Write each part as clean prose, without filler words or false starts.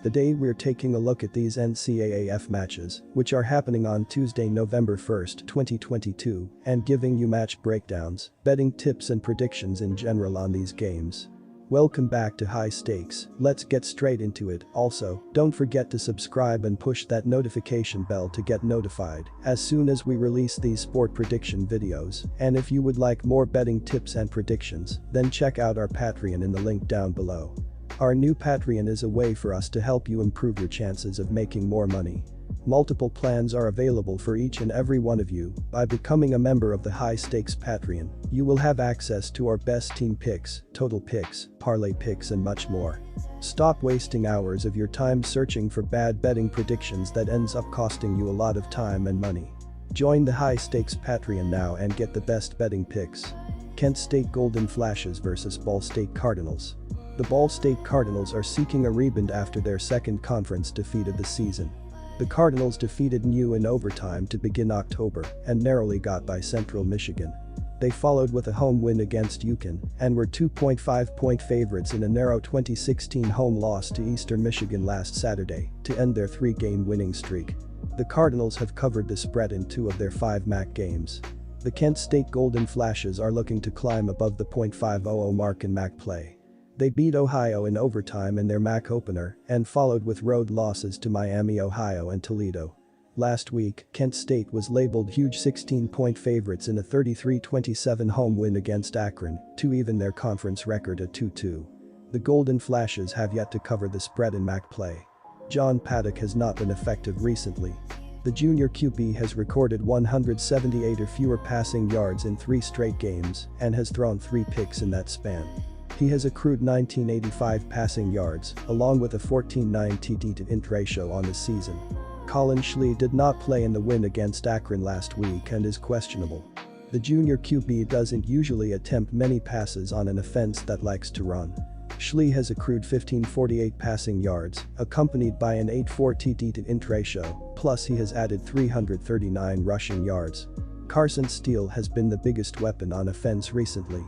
Today we're taking a look at these NCAAF matches, which are happening on Tuesday, November 1st, 2022, and giving you match breakdowns, betting tips and predictions in general on these games. Welcome back to High Stakes, let's get straight into it. Also, don't forget to subscribe and push that notification bell to get notified as soon as we release these sport prediction videos, and if you would like more betting tips and predictions, then check out our Patreon in the link down below. Our new Patreon is a way for us to help you improve your chances of making more money. Multiple plans are available for each and every one of you. By becoming a member of the High Stakes Patreon, you will have access to our best team picks, total picks, parlay picks and much more. Stop wasting hours of your time searching for bad betting predictions that ends up costing you a lot of time and money. Join the High Stakes Patreon now and get the best betting picks. Kent State Golden Flashes vs Ball State Cardinals. The Ball State Cardinals are seeking a rebound after their second conference defeat of the season. The Cardinals defeated NU in overtime to begin October and narrowly got by Central Michigan. They followed with a home win against UConn and were 2.5-point favorites in a narrow 2016 home loss to Eastern Michigan last Saturday to end their three-game winning streak. The Cardinals have covered the spread in 2 of their 5 MAC games. The Kent State Golden Flashes are looking to climb above the .500 mark in MAC play. They beat Ohio in overtime in their MAC opener and followed with road losses to Miami, Ohio and Toledo. Last week, Kent State was labeled huge 16-point favorites in a 33-27 home win against Akron to even their conference record at 2-2. The Golden Flashes have yet to cover the spread in MAC play. John Paddock has not been effective recently. The junior QB has recorded 178 or fewer passing yards in 3 straight games and has thrown 3 picks in that span. He has accrued 1985 passing yards, along with a 14.9 TD to int ratio on the season. Colin Schley did not play in the win against Akron last week and is questionable. The junior QB doesn't usually attempt many passes on an offense that likes to run. Schley has accrued 1548 passing yards, accompanied by an 8.4 TD to int ratio, plus he has added 339 rushing yards. Carson Steele has been the biggest weapon on offense recently.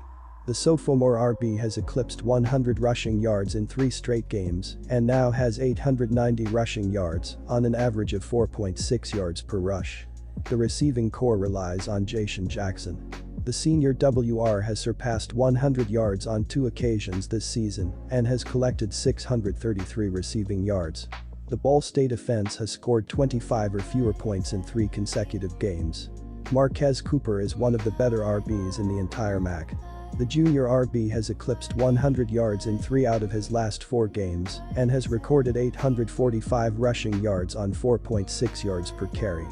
The sophomore RB has eclipsed 100 rushing yards in 3 straight games and now has 890 rushing yards on an average of 4.6 yards per rush. The receiving core relies on Jason Jackson. The senior WR has surpassed 100 yards on 2 occasions this season and has collected 633 receiving yards. The Ball State offense has scored 25 or fewer points in 3 consecutive games. Marquez Cooper is one of the better RBs in the entire MAC. The junior RB has eclipsed 100 yards in 3 out of his last 4 games and has recorded 845 rushing yards on 4.6 yards per carry.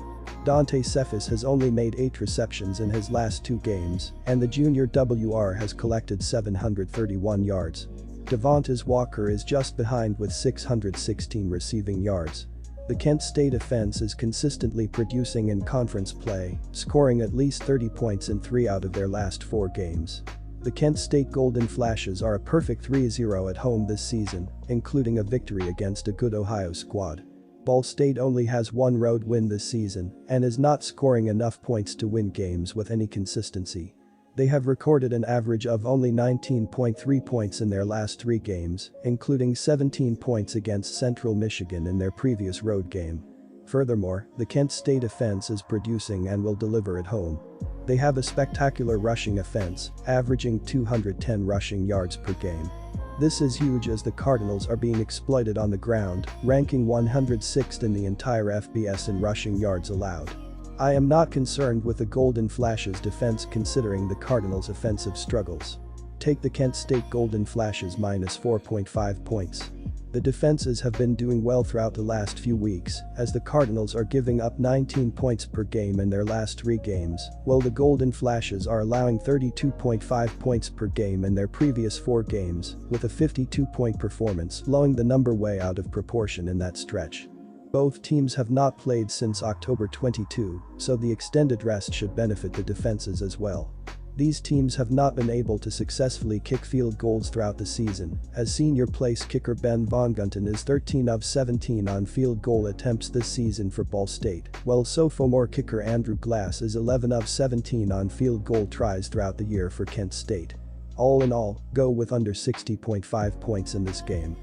Dante Cephas has only made 8 receptions in his last 2 games, and the junior WR has collected 731 yards. Devontae Walker is just behind with 616 receiving yards. The Kent State offense is consistently producing in conference play, scoring at least 30 points in 3 out of their last 4 games. The Kent State Golden Flashes are a perfect 3-0 at home this season, including a victory against a good Ohio squad. Ball State only has 1 road win this season and is not scoring enough points to win games with any consistency. They have recorded an average of only 19.3 points in their last 3 games, including 17 points against Central Michigan in their previous road game. Furthermore, the Kent State offense is producing and will deliver at home. They have a spectacular rushing offense, averaging 210 rushing yards per game. This is huge as the Cardinals are being exploited on the ground, ranking 106th in the entire FBS in rushing yards allowed. I am not concerned with the Golden Flashes defense considering the Cardinals' offensive struggles. Take the Kent State Golden Flashes minus 4.5 points. The defenses have been doing well throughout the last few weeks as the Cardinals are giving up 19 points per game in their last 3 games, while the Golden Flashes are allowing 32.5 points per game in their previous 4 games, with a 52-point performance blowing the number way out of proportion in that stretch. Both teams have not played since October 22, so the extended rest should benefit the defenses as well. These teams have not been able to successfully kick field goals throughout the season, as senior place kicker Ben Von Gunten is 13 of 17 on field goal attempts this season for Ball State, while sophomore kicker Andrew Glass is 11 of 17 on field goal tries throughout the year for Kent State. All in all, go with under 60.5 points in this game.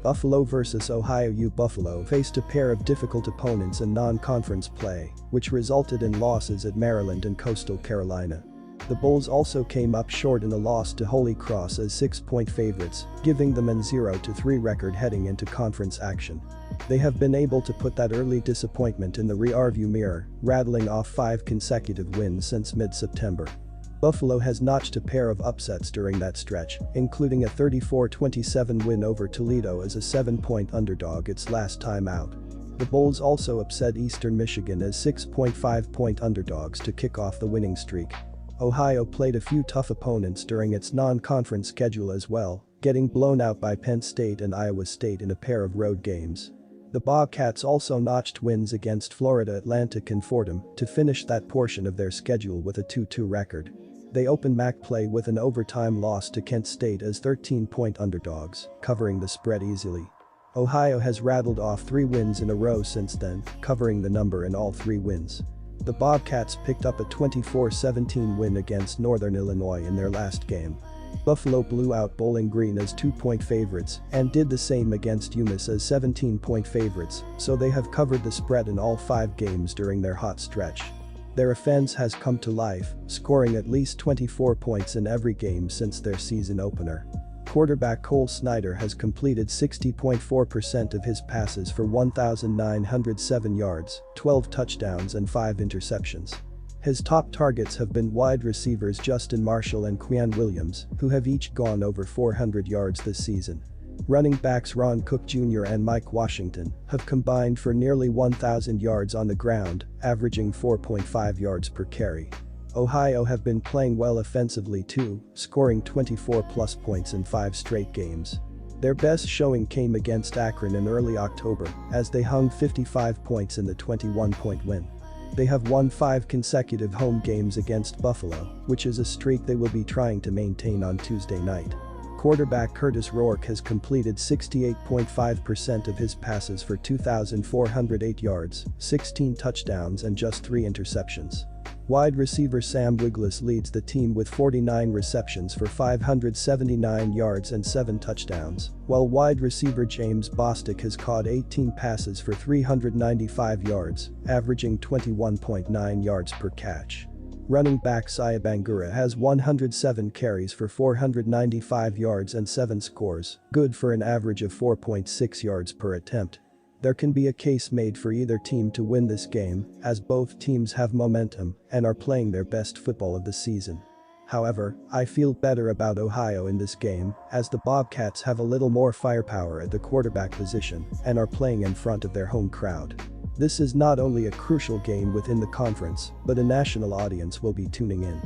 Buffalo vs Ohio. Buffalo faced a pair of difficult opponents in non-conference play, which resulted in losses at Maryland and Coastal Carolina. The Bulls also came up short in a loss to Holy Cross as 6-point favorites, giving them an 0-3 record heading into conference action. They have been able to put that early disappointment in the rearview mirror, rattling off 5 consecutive wins since mid-September. Buffalo has notched a pair of upsets during that stretch, including a 34-27 win over Toledo as a 7-point underdog its last time out. The Bulls also upset Eastern Michigan as 6.5-point underdogs to kick off the winning streak. Ohio played a few tough opponents during its non-conference schedule as well, getting blown out by Penn State and Iowa State in a pair of road games. The Bobcats also notched wins against Florida Atlantic and Fordham to finish that portion of their schedule with a 2-2 record. They opened MAC play with an overtime loss to Kent State as 13-point underdogs, covering the spread easily. Ohio has rattled off 3 wins in a row since then, covering the number in all 3 wins. The Bobcats picked up a 24-17 win against Northern Illinois in their last game. Buffalo blew out Bowling Green as 2-point favorites and did the same against UMass as 17-point favorites, so they have covered the spread in all 5 games during their hot stretch. Their offense has come to life, scoring at least 24 points in every game since their season opener. Quarterback Cole Snyder has completed 60.4% of his passes for 1,907 yards, 12 touchdowns and 5 interceptions. His top targets have been wide receivers Justin Marshall and Quian Williams, who have each gone over 400 yards this season. Running backs Ron Cook Jr. and Mike Washington have combined for nearly 1,000 yards on the ground, averaging 4.5 yards per carry. Ohio have been playing well offensively too, scoring 24-plus points in 5 straight games. Their best showing came against Akron in early October, as they hung 55 points in the 21-point win. They have won 5 consecutive home games against Buffalo, which is a streak they will be trying to maintain on Tuesday night. Quarterback Curtis Rourke has completed 68.5% of his passes for 2,408 yards, 16 touchdowns and just 3 interceptions. Wide receiver Sam Wiglusz leads the team with 49 receptions for 579 yards and 7 touchdowns, while wide receiver James Bostic has caught 18 passes for 395 yards, averaging 21.9 yards per catch. Running back Sia Bangura has 107 carries for 495 yards and 7 scores, good for an average of 4.6 yards per attempt. There can be a case made for either team to win this game, as both teams have momentum and are playing their best football of the season. However, I feel better about Ohio in this game, as the Bobcats have a little more firepower at the quarterback position and are playing in front of their home crowd. This is not only a crucial game within the conference, but a national audience will be tuning in.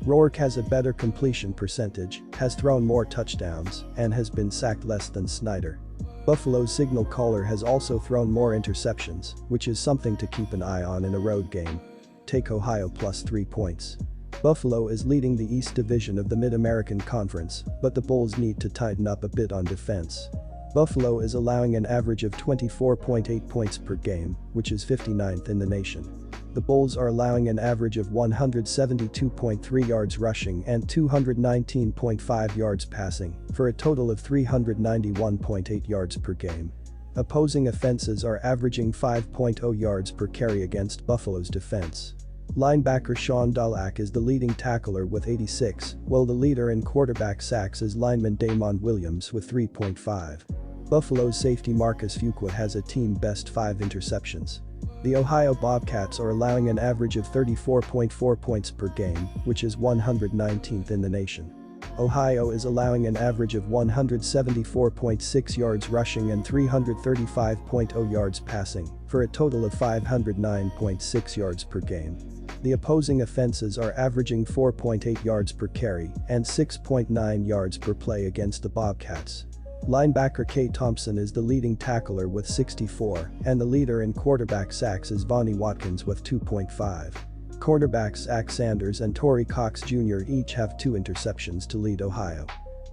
Rourke has a better completion percentage, has thrown more touchdowns, and has been sacked less than Snyder. Buffalo's signal caller has also thrown more interceptions, which is something to keep an eye on in a road game. Take Ohio plus 3 points. Buffalo is leading the East Division of the Mid-American Conference, but the Bulls need to tighten up a bit on defense. Buffalo is allowing an average of 24.8 points per game, which is 59th in the nation. The Bulls are allowing an average of 172.3 yards rushing and 219.5 yards passing, for a total of 391.8 yards per game. Opposing offenses are averaging 5.0 yards per carry against Buffalo's defense. Linebacker Sean Dulac is the leading tackler with 86, while the leader in quarterback sacks is lineman Damon Williams with 3.5. Buffalo's safety Marcus Fuqua has a team-best 5 interceptions. The Ohio Bobcats are allowing an average of 34.4 points per game, which is 119th in the nation. Ohio is allowing an average of 174.6 yards rushing and 335.0 yards passing, for a total of 509.6 yards per game. The opposing offenses are averaging 4.8 yards per carry and 6.9 yards per play against the Bobcats. Linebacker Kay Thompson is the leading tackler with 64, and the leader in quarterback sacks is Vonnie Watkins with 2.5. Cornerbacks Zach Sanders and Torrey Cox Jr. each have 2 interceptions to lead Ohio.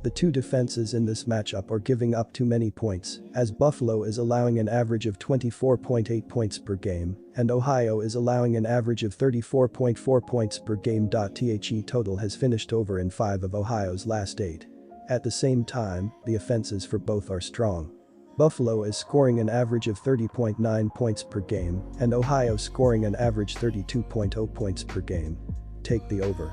The 2 defenses in this matchup are giving up too many points, as Buffalo is allowing an average of 24.8 points per game, and Ohio is allowing an average of 34.4 points per game. The total has finished over in 5 of Ohio's last 8. At the same time, the offenses for both are strong. Buffalo is scoring an average of 30.9 points per game and Ohio scoring an average 32.0 points per game. Take the over.